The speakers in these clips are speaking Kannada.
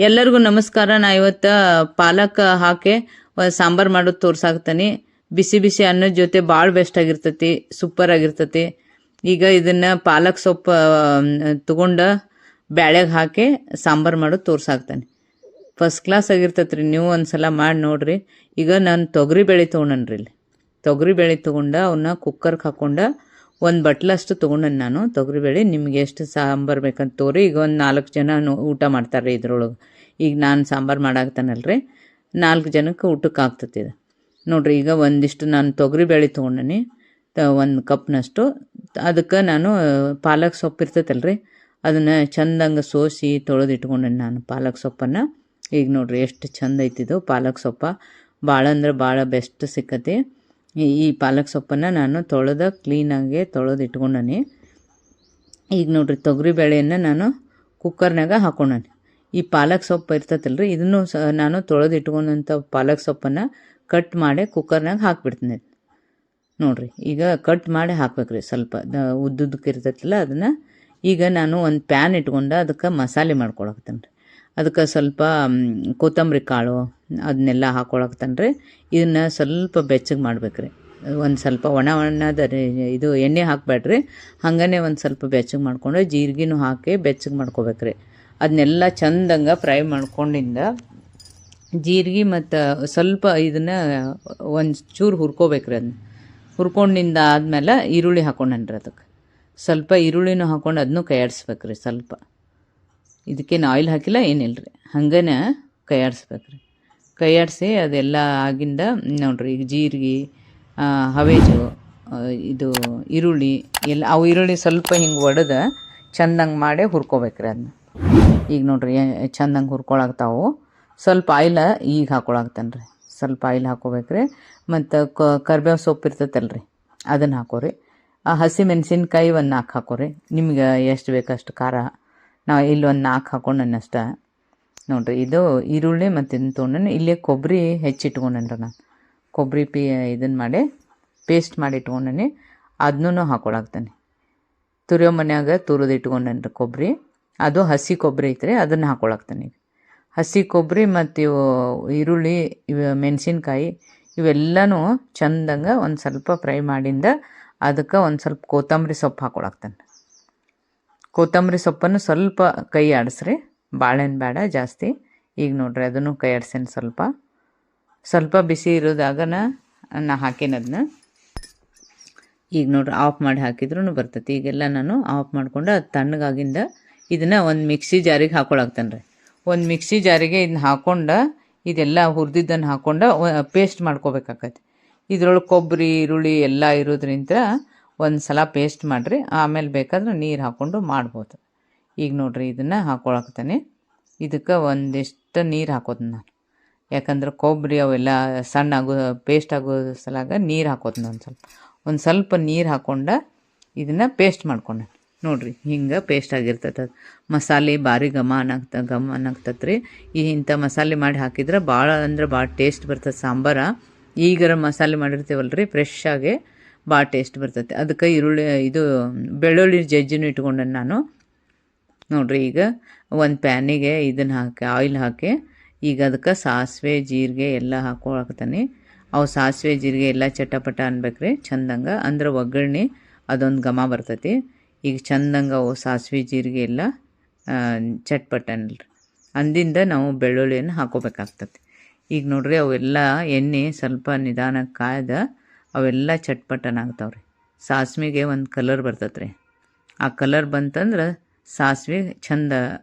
ಎಲ್ಲರಿಗೂ ನಮಸ್ಕಾರ. ನಾ ಇವತ್ತು ಪಾಲಕ್ ಹಾಕಿ ಸಾಂಬಾರು ಮಾಡೋದು ತೋರ್ಸಾಕ್ತಾನೆ. ಬಿಸಿ ಬಿಸಿ ಅನ್ನದ ಜೊತೆ ಭಾಳ ಬೆಸ್ಟ್ ಆಗಿರ್ತೈತಿ, ಸೂಪರ್ ಆಗಿರ್ತೈತಿ. ಈಗ ಇದನ್ನ ಪಾಲಕ್ ಸೊಪ್ಪು ತಗೊಂಡ ಬ್ಯಾಳೆಗೆ ಹಾಕಿ ಸಾಂಬಾರು ಮಾಡೋದು ತೋರ್ಸಾಕ್ತಾನೆ. ಫಸ್ಟ್ ಕ್ಲಾಸ್ ಆಗಿರ್ತೈತ್ರಿ, ನೀವು ಒಂದ್ಸಲ ಮಾಡಿ ನೋಡ್ರಿ. ಈಗ ನಾನು ತೊಗರಿ ಬೇಳೆ ತೊಗೊಂಡ್ರಿ. ಇಲ್ಲಿ ತೊಗರಿ ಬೇಳೆ ತೊಗೊಂಡ ಅವನ್ನ ಕುಕ್ಕರ್ಗೆ ಹಾಕೊಂಡ ಒಂದು ಬಟ್ಲಷ್ಟು ತೊಗೊಂಡನ್ ನಾನು ತೊಗರಿಬೇಳೆ. ನಿಮ್ಗೆ ಎಷ್ಟು ಸಾಂಬಾರು ಬೇಕಂತ ತೋರಿ. ಈಗ ಒಂದು 4 ಜನ ಊಟ ಮಾಡ್ತಾರೆ ಇದ್ರೊಳಗೆ. ಈಗ ನಾನು ಸಾಂಬಾರು ಮಾಡಾಕ್ತಾನಲ್ರಿ, 4 ಜನಕ್ಕೆ ಊಟಕ್ಕೆ ಆಗ್ತತಿ ಇದು ನೋಡ್ರಿ. ಈಗ ಒಂದಿಷ್ಟು ನಾನು ತೊಗರಿಬೇಳೆ ತೊಗೊಂಡನಿ, 1 ಕಪ್ನಷ್ಟು. ಅದಕ್ಕೆ ನಾನು ಪಾಲಕ್ ಸೊಪ್ಪು ಇರ್ತೈತಲ್ರಿ, ಅದನ್ನು ಚಂದಂಗೆ ಸೋಸಿ ತೊಳೆದು ಇಟ್ಕೊಂಡೇನಿ ನಾನು ಪಾಲಕ್ ಸೊಪ್ಪನ್ನು. ಈಗ ನೋಡ್ರಿ ಎಷ್ಟು ಚಂದ ಐತಿದು ಪಾಲಕ್ ಸೊಪ್ಪ. ಭಾಳ ಅಂದ್ರೆ ಭಾಳ ಬೆಸ್ಟ್ ಸಿಕ್ಕತಿ. ಈ ಪಾಲಕ್ ಸೊಪ್ಪನ್ನು ನಾನು ಕ್ಲೀನಾಗಿ ತೊಳೆದು ಇಟ್ಕೊಂಡನಿ. ಈಗ ನೋಡ್ರಿ ತೊಗರಿ ಬೇಳೆಯನ್ನು ನಾನು ಕುಕ್ಕರ್ನಾಗ ಹಾಕೊಂಡನಿ. ಈ ಪಾಲಕ್ ಸೊಪ್ಪು ಇರ್ತೈತಲ್ರಿ, ಇದನ್ನು ನಾನು ತೊಳೆದು ಇಟ್ಕೊಂಡಂಥ ಪಾಲಕ್ ಸೊಪ್ಪನ್ನು ಕಟ್ ಮಾಡಿ ಕುಕ್ಕರ್ನಾಗ ಹಾಕ್ಬಿಡ್ತೀನಿ ನೋಡ್ರಿ. ಈಗ ಕಟ್ ಮಾಡಿ ಹಾಕ್ಬೇಕ್ರಿ, ಸ್ವಲ್ಪ ಉದ್ದುದಕ್ಕೆ ಇರ್ತೈತಲ್ಲ ಅದನ್ನು. ಈಗ ನಾನು ಒಂದು ಪ್ಯಾನ್ ಇಟ್ಕೊಂಡು ಅದಕ್ಕೆ ಮಸಾಲೆ ಮಾಡ್ಕೊಳಕ್ತೇನೆ ರೀ. ಅದಕ್ಕೆ ಸ್ವಲ್ಪ ಕೊತ್ತಂಬರಿ ಕಾಳು ಅದನ್ನೆಲ್ಲ ಹಾಕೊಳಕ್ತಾನೆ ರೀ. ಇದನ್ನು ಸ್ವಲ್ಪ ಬೆಚ್ಚಗೆ ಮಾಡ್ಬೇಕ್ರಿ. ಒಂದು ಸ್ವಲ್ಪ ಒಣದ ಇದು ಎಣ್ಣೆ ಹಾಕಬೇಡ್ರಿ, ಹಾಗೇ ಒಂದು ಸ್ವಲ್ಪ ಬೆಚ್ಚಗೆ ಮಾಡ್ಕೊಂಡು ಜೀರಿಗೆನೂ ಹಾಕಿ ಬೆಚ್ಚಗೆ ಮಾಡ್ಕೋಬೇಕ್ರಿ. ಅದನ್ನೆಲ್ಲ ಚಂದಂಗೆ ಫ್ರೈ ಮಾಡ್ಕೊಂಡಿಂದ ಜೀರಿಗೆ ಮತ್ತು ಸ್ವಲ್ಪ ಇದನ್ನು ಒಂದು ಚೂರು ಹುರ್ಕೋಬೇಕ್ರಿ. ಅದನ್ನ ಹುರ್ಕೊಂಡಿಂದ ಆದಮೇಲೆ ಈರುಳ್ಳಿ ಹಾಕೊಂಡನ್ರಿ. ಅದಕ್ಕೆ ಸ್ವಲ್ಪ ಈರುಳ್ಳಿನೂ ಹಾಕೊಂಡು ಅದನ್ನೂ ಕೈಯಾಡಿಸ್ಬೇಕ್ರಿ. ಸ್ವಲ್ಪ ಇದಕ್ಕೇನು ಆಯಿಲ್ ಹಾಕಿಲ್ಲ ಏನಿಲ್ಲ ರೀ, ಹಂಗೇ ಕೈಯಾಡಿಸ್ಬೇಕ್ರಿ. ಕೈಯಾಡಿಸಿ ಅದೆಲ್ಲ ಆಗಿಂದ ನೋಡ್ರಿ, ಈಗ ಜೀರಿಗೆ, ಹವೇಜು, ಇದು ಈರುಳ್ಳಿ ಎಲ್ಲ ಅವು ಈರುಳ್ಳಿ ಸ್ವಲ್ಪ ಹಿಂಗೆ ಒಡೆದು ಚಂದಂಗೆ ಮಾಡಿ ಹುರ್ಕೋಬೇಕ್ರಿ ಅದನ್ನ. ಈಗ ನೋಡ್ರಿ ಚಂದಂಗೆ ಹುರ್ಕೊಳಾಗ್ತಾವು. ಸ್ವಲ್ಪ ಆಯಿಲ್ ಈಗ ಹಾಕೊಳಾಗ್ತಾನೆ ರೀ. ಸ್ವಲ್ಪ ಆಯಿಲ್ ಹಾಕೋಬೇಕ್ರಿ. ಮತ್ತು ಕರ್ಬೇವು ಸೊಪ್ಪು ಇರ್ತೈತಲ್ರಿ, ಅದನ್ನು ಹಾಕೋರಿ. ಹಸಿ ಮೆಣಸಿನ್ಕಾಯಿ ಒಂದು 4 ಹಾಕೋರಿ. ನಿಮ್ಗೆ ಎಷ್ಟು ಬೇಕಷ್ಟು ಖಾರ. ನಾವು ಇಲ್ಲಿ ಒಂದು 4 ಹಾಕೊಂಡೇನೆ ಅಷ್ಟೇ ನೋಡ್ರಿ. ಇದು ಈರುಳ್ಳಿ ಮತ್ತು ಇದನ್ನು ತೊಗೊಂಡೇನೆ. ಇಲ್ಲೇ ಕೊಬ್ಬರಿ ಹೆಚ್ಚಿಟ್ಕೊಂಡೇನ್ರಿ ನಾನು. ಕೊಬ್ಬರಿ ಇದನ್ನು ಮಾಡಿ ಪೇಸ್ಟ್ ಮಾಡಿ ಇಟ್ಕೊಂಡೇನೆ, ಅದನ್ನೂ ಹಾಕೊಳಾಗ್ತಾನೆ. ತುರಿಯೋ ಮನ್ಯಾಗ ತುರಿದು ಇಟ್ಕೊಂಡೇನ್ರಿ ಕೊಬ್ಬರಿ. ಅದು ಹಸಿ ಕೊಬ್ಬರಿ ಐತ್ರಿ, ಅದನ್ನು ಹಾಕೊಳಾಗ್ತಾನೆ. ಈಗ ಹಸಿ ಕೊಬ್ಬರಿ ಮತ್ತು ಇವು ಈರುಳ್ಳಿ, ಮೆಣಸಿನ್ಕಾಯಿ ಇವೆಲ್ಲನೂ ಚಂದಂಗೆ ಒಂದು ಸ್ವಲ್ಪ ಫ್ರೈ ಮಾಡಿಂದ ಅದಕ್ಕೆ ಒಂದು ಸ್ವಲ್ಪ ಕೊತ್ತಂಬರಿ ಸೊಪ್ಪು ಹಾಕೊಳಾಗ್ತಾನೆ. ಕೊತ್ತಂಬರಿ ಸೊಪ್ಪನ್ನು ಸ್ವಲ್ಪ ಕೈ ಆಡಿಸ್ರಿ, ಬಾಳೆಹಣ್ಣು ಬೇಡ ಜಾಸ್ತಿ. ಈಗ ನೋಡ್ರಿ ಅದನ್ನು ಕೈ ಆಡ್ಸೇನೆ. ಸ್ವಲ್ಪ ಬಿಸಿ ಇರೋದಾಗನ ನಾ ಹಾಕೇನದನ್ನ. ಈಗ ನೋಡ್ರಿ ಆಫ್ ಮಾಡಿ ಹಾಕಿದ್ರೂ ಬರ್ತೈತಿ. ಈಗೆಲ್ಲ ನಾನು ಆಫ್ ಮಾಡ್ಕೊಂಡು ಅದು ತಣ್ಣಗಾಗಿಂದ ಇದನ್ನು ಒಂದು ಮಿಕ್ಸಿ ಜಾರಿಗೆ ಹಾಕೊಳಾಗ್ತಾನೆ ರೀ. ಒಂದು ಮಿಕ್ಸಿ ಜಾರಿಗೆ ಇದನ್ನ ಹಾಕ್ಕೊಂಡು ಇದೆಲ್ಲ ಹುರಿದಿದ್ದನ್ನು ಹಾಕ್ಕೊಂಡು ಪೇಸ್ಟ್ ಮಾಡ್ಕೋಬೇಕಾಗತ್ತೆ. ಇದ್ರೊಳಗೆ ಕೊಬ್ಬರಿ ಈರುಳ್ಳಿ ಎಲ್ಲ ಇರೋದ್ರಿಂದ ಒಂದು ಸಲ ಪೇಸ್ಟ್ ಮಾಡಿರಿ, ಆಮೇಲೆ ಬೇಕಾದ್ರೆ ನೀರು ಹಾಕ್ಕೊಂಡು ಮಾಡ್ಬೋದು. ಈಗ ನೋಡ್ರಿ ಇದನ್ನು ಹಾಕೊಳಾಗ್ತಾನೆ. ಇದಕ್ಕೆ ಒಂದಿಷ್ಟು ನೀರು ಹಾಕೋದು ನಾನು, ಯಾಕಂದ್ರೆ ಕೊಬ್ಬರಿ ಅವೆಲ್ಲ ಸಣ್ಣ ಪೇಸ್ಟ್ ಆಗೋ ಸಲಾಗ ನೀರು ಹಾಕೋದು ನಾನು. ಒಂದು ಸ್ವಲ್ಪ ನೀರು ಹಾಕ್ಕೊಂಡು ಇದನ್ನು ಪೇಸ್ಟ್ ಮಾಡ್ಕೊಂಡೆ ನೋಡ್ರಿ. ಹಿಂಗೆ ಪೇಸ್ಟ್ ಆಗಿರ್ತೈತೆ ಅದು. ಮಸಾಲೆ ಭಾರಿ ಘಮ ಅನ್ನಕ್ತತ್ ರೀ. ಇಂಥ ಮಸಾಲೆ ಮಾಡಿ ಹಾಕಿದ್ರೆ ಭಾಳ ಅಂದ್ರೆ ಭಾಳ ಟೇಸ್ಟ್ ಬರ್ತದೆ ಸಾಂಬಾರ. ಈಗರ ಮಸಾಲೆ ಮಾಡಿರ್ತೀವಲ್ರಿ ಫ್ರೆಶ್ ಆಗಿ ಭಾಳ ಟೇಸ್ಟ್ ಬರ್ತೈತೆ. ಅದಕ್ಕೆ ಈರುಳ್ಳಿ ಇದು ಬೆಳ್ಳುಳ್ಳಿ ಜಜ್ಜಿನೂ ಇಟ್ಕೊಂಡೆ ನಾನು ನೋಡ್ರಿ. ಈಗ ಒಂದು ಪ್ಯಾನಿಗೆ ಇದನ್ನು ಹಾಕಿ ಆಯಿಲ್ ಹಾಕಿ ಈಗ ಅದಕ್ಕೆ ಸಾಸಿವೆ ಜೀರಿಗೆ ಎಲ್ಲ ಹಾಕೊಳಕ್ತಾನೆ. ಅವು ಸಾಸಿವೆ ಜೀರಿಗೆ ಎಲ್ಲ ಚಟಪಟ ಅನ್ಬೇಕ್ರಿ ಚಂದಂಗೆ, ಅಂದ್ರೆ ಒಗ್ಗರಣೆ ಅದೊಂದು ಘಮ ಬರ್ತೈತಿ. ಈಗ ಚಂದಂಗೆ ಅವು ಸಾಸಿವೆ ಜೀರಿಗೆ ಎಲ್ಲ ಚಟ್ಪಟ ಅನ್ರಿ ಅಂದಿಂದ ನಾವು ಬೆಳ್ಳುಳ್ಳಿಯನ್ನು ಹಾಕೋಬೇಕಾಗ್ತತಿ. ಈಗ ನೋಡ್ರಿ ಅವೆಲ್ಲ ಎಣ್ಣೆ ಸ್ವಲ್ಪ ನಿಧಾನಕ್ಕೆ ಕಾಯ್ದ ಅವೆಲ್ಲ ಚಟ್ಪಟನಾಗ್ತಾವ್ರಿ. ಸಾಸಿವೆಗೆ ಒಂದು ಕಲರ್ ಬರ್ತೈತೆ ರೀ. ಆ ಕಲರ್ ಬಂತಂದ್ರೆ ಸಾಸಿವೆ ಚಂದ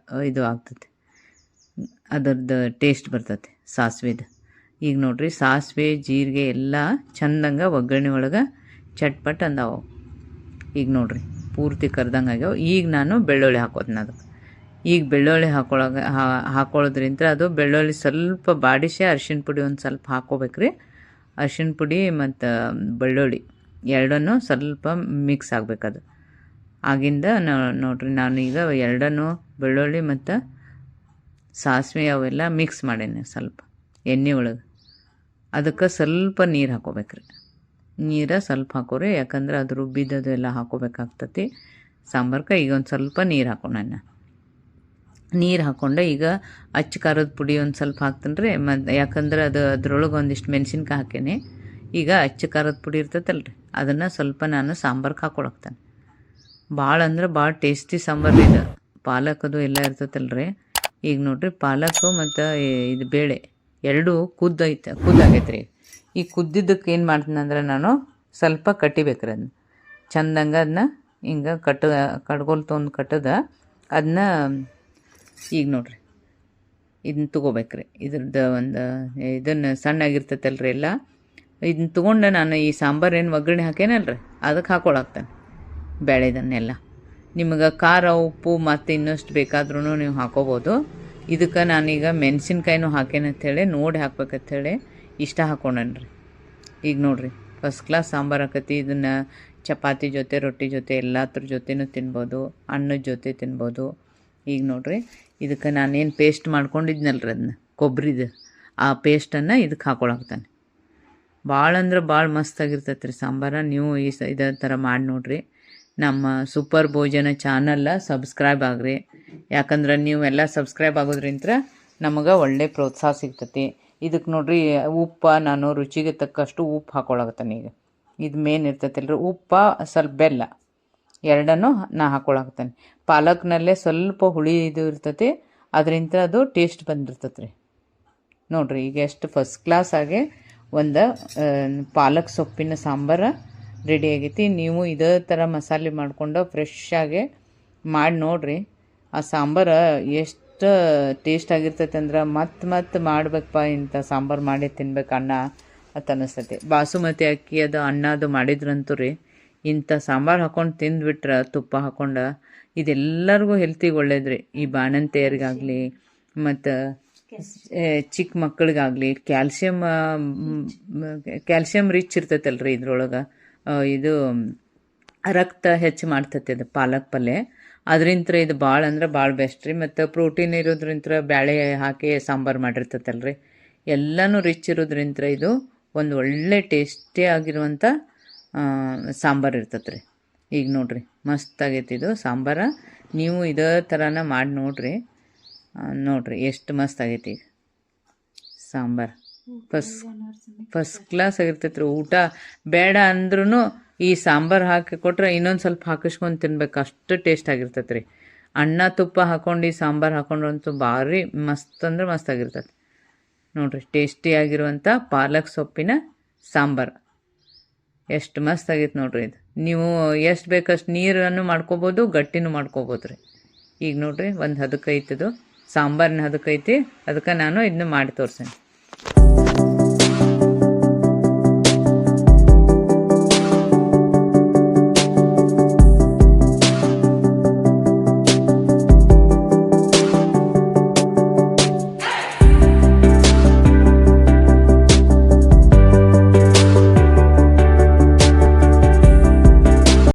ಇದು ಆಗ್ತೈತಿ, ಅದರದ್ದು ಟೇಸ್ಟ್ ಬರ್ತೈತಿ ಸಾಸಿವೆದು. ಈಗ ನೋಡ್ರಿ ಸಾಸಿವೆ ಜೀರಿಗೆ ಎಲ್ಲ ಚಂದಂಗೆ ಒಗ್ಗರಣೆ ಒಳಗೆ ಚಟ್ಪಟ್ ಅಂದಾವು. ಈಗ ನೋಡ್ರಿ ಪೂರ್ತಿ ಕರ್ದಂಗೆ ಆಗ್ಯಾವ. ಈಗ ನಾನು ಬೆಳ್ಳುಳ್ಳಿ ಹಾಕೋದ್ನ ಅದಕ್ಕೆ. ಈಗ ಬೆಳ್ಳುಳ್ಳಿ ಹಾಕೊಳ್ಳೋದ್ರಿಂದ ಅದು ಬೆಳ್ಳುಳ್ಳಿ ಸ್ವಲ್ಪ ಬಾಡಿಸಿ ಅರಿಶಿಣ ಪುಡಿ ಒಂದು ಸ್ವಲ್ಪ ಹಾಕ್ಕೋಬೇಕ್ರಿ. ಅರಿಶಿಣ ಪುಡಿ ಮತ್ತು ಬೆಳ್ಳುಳ್ಳಿ ಎರಡನ್ನೂ ಸ್ವಲ್ಪ ಮಿಕ್ಸ್ ಆಗಬೇಕದು. ಆಗಿಂದ ನೋಡ್ರಿ ನಾನು ಈಗ ಎರಡನ್ನೂ ಬೆಳ್ಳುಳ್ಳಿ ಮತ್ತು ಸಾಸಿವೆ ಅವೆಲ್ಲ ಮಿಕ್ಸ್ ಮಾಡೇನಿ ಸ್ವಲ್ಪ ಎಣ್ಣೆ ಒಳಗೆ. ಅದಕ್ಕೆ ಸ್ವಲ್ಪ ನೀರು ಹಾಕೋಬೇಕ್ರಿ. ನೀರು ಸ್ವಲ್ಪ ಹಾಕೋರಿ, ಯಾಕಂದ್ರೆ ಅದು ರುಬ್ಬಿದ್ದದು ಎಲ್ಲ ಹಾಕೋಬೇಕಾಗ್ತತಿ ಸಾಂಬಾರ್ಗೆ. ಈಗ ಒಂದು ಸ್ವಲ್ಪ ನೀರು ಹಾಕೋಣ. ನೀರು ಹಾಕ್ಕೊಂಡೆ ಈಗ ಅಚ್ಚ ಖಾರದ ಪುಡಿ ಒಂದು ಸ್ವಲ್ಪ ಹಾಕ್ತೀನಿ ರೀ. ಮತ್ತು ಯಾಕಂದ್ರೆ ಅದು ಅದ್ರೊಳಗೆ ಒಂದಿಷ್ಟು ಮೆಣಸಿನ್ಕಾಯಿ ಹಾಕೇನಿ. ಈಗ ಅಚ್ಚ ಖಾರದ ಪುಡಿ ಇರ್ತೈತಲ್ಲ ರೀ, ಅದನ್ನು ಸ್ವಲ್ಪ ನಾನು ಸಾಂಬಾರ್ಗೆ ಹಾಕ್ಕೊಳಕ್ತೇನೆ. ಭಾಳ ಅಂದ್ರೆ ಭಾಳ ಟೇಸ್ಟಿ ಸಾಂಬಾರು ಇದು. ಪಾಲಕದು ಎಲ್ಲ ಇರ್ತೈತಲ್ಲ ರೀ. ಈಗ ನೋಡಿರಿ ಪಾಲಕು ಮತ್ತು ಇದು ಬೇಳೆ ಎರಡೂ ಕುದ್ದಾಗೈತೆ ರೀ. ಈ ಕುದ್ದಿದ್ದಕ್ಕೆ ಏನು ಮಾಡ್ತೀನಿ ಅಂದ್ರೆ ನಾನು ಸ್ವಲ್ಪ ಕಟ್ಟಿಬೇಕ್ರಿ ಅದನ್ನ ಚಂದಂಗೆ. ಅದನ್ನ ಹಿಂಗೆ ಕಡ್ಗೋಲ್ ತೊಗೊಂಡು ಕಟ್ಟದ ಅದನ್ನ ಈಗ ನೋಡಿರಿ ಇದನ್ನ ತೊಗೋಬೇಕ್ರಿ. ಇದ್ರದ್ದು ಒಂದು ಇದನ್ನು ಸಣ್ಣಾಗಿರ್ತೈತಲ್ಲ ರೀ ಎಲ್ಲ ಇದನ್ನ ತೊಗೊಂಡು ನಾನು ಈ ಸಾಂಬಾರು ಏನು ಒಗ್ಗರಣೆ ಹಾಕೇನಲ್ರಿ ಅದಕ್ಕೆ ಹಾಕ್ಕೊಳಕ್ತೇನೆ ಬೇಳೆದನ್ನೆಲ್ಲ. ನಿಮಗೆ ಖಾರ ಉಪ್ಪು ಮತ್ತು ಇನ್ನಷ್ಟು ಬೇಕಾದ್ರೂ ನೀವು ಹಾಕೋಬೋದು. ಇದಕ್ಕೆ ನಾನೀಗ ಮೆಣಸಿನ್ಕಾಯಿನೂ ಹಾಕೇನಂಥೇಳಿ ನೋಡಿ ಹಾಕ್ಬೇಕಂಥೇಳಿ ಇಷ್ಟ ಹಾಕ್ಕೊಂಡೇನ್ರಿ. ಈಗ ನೋಡಿರಿ ಫಸ್ಟ್ ಕ್ಲಾಸ್ ಸಾಂಬಾರು ಆಕತಿ. ಇದನ್ನು ಚಪಾತಿ ಜೊತೆ ರೊಟ್ಟಿ ಜೊತೆ ಎಲ್ಲದ್ರ ಜೊತೆನೂ ತಿನ್ಬೋದು, ಅನ್ನದ ಜೊತೆ ತಿನ್ಬೋದು. ಈಗ ನೋಡಿರಿ ಇದಕ್ಕೆ ನಾನೇನು ಪೇಸ್ಟ್ ಮಾಡ್ಕೊಂಡಿದ್ನಲ್ರಿ ಅದನ್ನ ಕೊಬ್ಬರಿದು ಆ ಪೇಸ್ಟನ್ನು ಇದಕ್ಕೆ ಹಾಕ್ಕೊಳಕ್ತಾನೆ. ಭಾಳ ಅಂದ್ರೆ ಭಾಳ ಮಸ್ತಾಗಿರ್ತೈತೆ ರೀ ಸಾಂಬಾರು. ನೀವು ಇದೇ ಥರ ಮಾಡಿ ನೋಡಿರಿ. ನಮ್ಮ ಸೂಪರ್ ಭೋಜನ ಚಾನಲ್ಲ ಸಬ್ಸ್ಕ್ರೈಬ್ ಆಗ್ರಿ. ಯಾಕಂದ್ರೆ ನೀವೆಲ್ಲ ಸಬ್ಸ್ಕ್ರೈಬ್ ಆಗೋದ್ರಿಂದ ನಮಗೆ ಒಳ್ಳೆ ಪ್ರೋತ್ಸಾಹ ಸಿಗ್ತೈತಿ. ಇದಕ್ಕೆ ನೋಡಿರಿ ಉಪ್ಪು ನಾನು ರುಚಿಗೆ ತಕ್ಕಷ್ಟು ಉಪ್ಪು ಹಾಕ್ಕೊಳಕತ್ತಾನೆ. ಈಗ ಇದು ಮೇನ್ ಇರ್ತೈತಲ್ಲ ರೀ, ಉಪ್ಪು ಸ್ವಲ್ಪ ಬೆಲ್ಲ ಎರಡನ್ನೂ ನಾ ಹಾಕ್ಕೊಳಕತ್ತಾನೆ. ಪಾಲಕ್ನಲ್ಲೇ ಸ್ವಲ್ಪ ಹುಳಿ ಇದು ಇರ್ತೈತಿ, ಅದರಿಂದ ಅದು ಟೇಸ್ಟ್ ಬಂದಿರ್ತೈತೆ ರೀ. ನೋಡಿರಿ ಈಗ ಎಷ್ಟು ಫಸ್ಟ್ ಕ್ಲಾಸಾಗಿ ಒಂದು ಪಾಲಕ್ ಸೊಪ್ಪಿನ ಸಾಂಬಾರು ರೆಡಿ ಆಗೈತಿ. ನೀವು ಇದೇ ಥರ ಮಸಾಲೆ ಮಾಡಿಕೊಂಡು ಫ್ರೆಶ್ಶಾಗಿ ಮಾಡಿ ನೋಡಿರಿ. ಆ ಸಾಂಬಾರು ಎಷ್ಟು ಟೇಸ್ಟ್ ಆಗಿರ್ತೈತೆ ಅಂದ್ರೆ ಮತ್ತೆ ಮಾಡ್ಬೇಕಪ್ಪ ಇಂಥ ಸಾಂಬಾರು ಮಾಡಿ ತಿನ್ಬೇಕು ಅನ್ನ ಅಂತ ಅನ್ನಿಸ್ತೈತಿ. ಬಾಸುಮತಿ ಅಕ್ಕಿ ಅದು ಅನ್ನ ಅದು ಮಾಡಿದ್ರಂತೂ ರೀ ಇಂಥ ಸಾಂಬಾರು ಹಾಕ್ಕೊಂಡು ತಿಂದುಬಿಟ್ರೆ ತುಪ್ಪ ಹಾಕ್ಕೊಂಡು ಇದೆಲ್ಲರಿಗೂ ಹೆಲ್ತಿಗೆ ಒಳ್ಳೇದ್ರಿ. ಈ ಬಾಣಂತಿಯರಿಗಾಗಲಿ ಮತ್ತು ಚಿಕ್ಕ ಮಕ್ಕಳಿಗಾಗಲಿ ಕ್ಯಾಲ್ಸಿಯಮ್ ರಿಚ್ ಇರ್ತೈತಲ್ಲ ರೀ ಇದ್ರೊಳಗೆ. ಇದು ರಕ್ತ ಹೆಚ್ಚು ಮಾಡ್ತೈತೆ ಅದು ಪಾಲಕ್ ಪಲ್ಯ. ಅದರಿಂದ ಇದು ಭಾಳ ಅಂದ್ರೆ ಭಾಳ ಬೆಸ್ಟ್ ರೀ. ಮತ್ತು ಪ್ರೋಟೀನ್ ಇರೋದ್ರಿಂದ ಬೇಳೆ ಹಾಕಿ ಸಾಂಬಾರು ಮಾಡಿರ್ತೈತಲ್ಲ ರೀ, ಎಲ್ಲನೂ ರಿಚ್ ಇರೋದ್ರಿಂದ ಇದು ಒಂದು ಒಳ್ಳೆ ಟೇಸ್ಟಿ ಆಗಿರುವಂಥ ಸಾಂಬಾರು ಇರ್ತೈತೆ ರೀ. ಈಗ ನೋಡಿರಿ ಮಸ್ತಾಗೈತಿ ಇದು ಸಾಂಬಾರು. ನೀವು ಇದೇ ಥರನ ಮಾಡಿ ನೋಡಿರಿ. ನೋಡಿರಿ ಎಷ್ಟು ಮಸ್ತಾಗೈತಿ ಈಗ ಸಾಂಬಾರು. ಫಸ್ಟ್ ಕ್ಲಾಸ್ ಆಗಿರ್ತೈತೆ ರೀ. ಊಟ ಬೇಡ ಅಂದ್ರೂ ಈ ಸಾಂಬಾರು ಹಾಕಿ ಕೊಟ್ರೆ ಇನ್ನೊಂದು ಸ್ವಲ್ಪ ಹಾಕಿಸ್ಕೊಂಡು ತಿನ್ಬೇಕು, ಅಷ್ಟು ಟೇಸ್ಟ್ ಆಗಿರ್ತೈತೆ ರೀ. ಅನ್ನ ತುಪ್ಪ ಹಾಕ್ಕೊಂಡು ಈ ಸಾಂಬಾರು ಹಾಕೊಂಡ್ರಂತೂ ಭಾರಿ ಮಸ್ತ್ ಅಂದ್ರೆ ಮಸ್ತ್ ಆಗಿರ್ತೈತೆ ನೋಡಿರಿ. ಟೇಸ್ಟಿಯಾಗಿರುವಂಥ ಪಾಲಕ್ ಸೊಪ್ಪಿನ ಸಾಂಬಾರು ಎಷ್ಟು ಮಸ್ತ್ ಆಗೈತೆ ನೋಡಿರಿ. ಇದು ನೀವು ಎಷ್ಟು ಬೇಕಷ್ಟು ನೀರನ್ನು ಮಾಡ್ಕೋಬೋದು, ಗಟ್ಟಿನೂ ಮಾಡ್ಕೋಬೋದು ರೀ. ಈಗ ನೋಡಿರಿ ಒಂದು ಹದಕ್ಕೈತದು ಸಾಂಬಾರಿನ ಹದಕ್ಕೈತಿ, ಅದಕ್ಕೆ ನಾನು ಇದನ್ನ ಮಾಡಿ ತೋರ್ಸೇನೆ.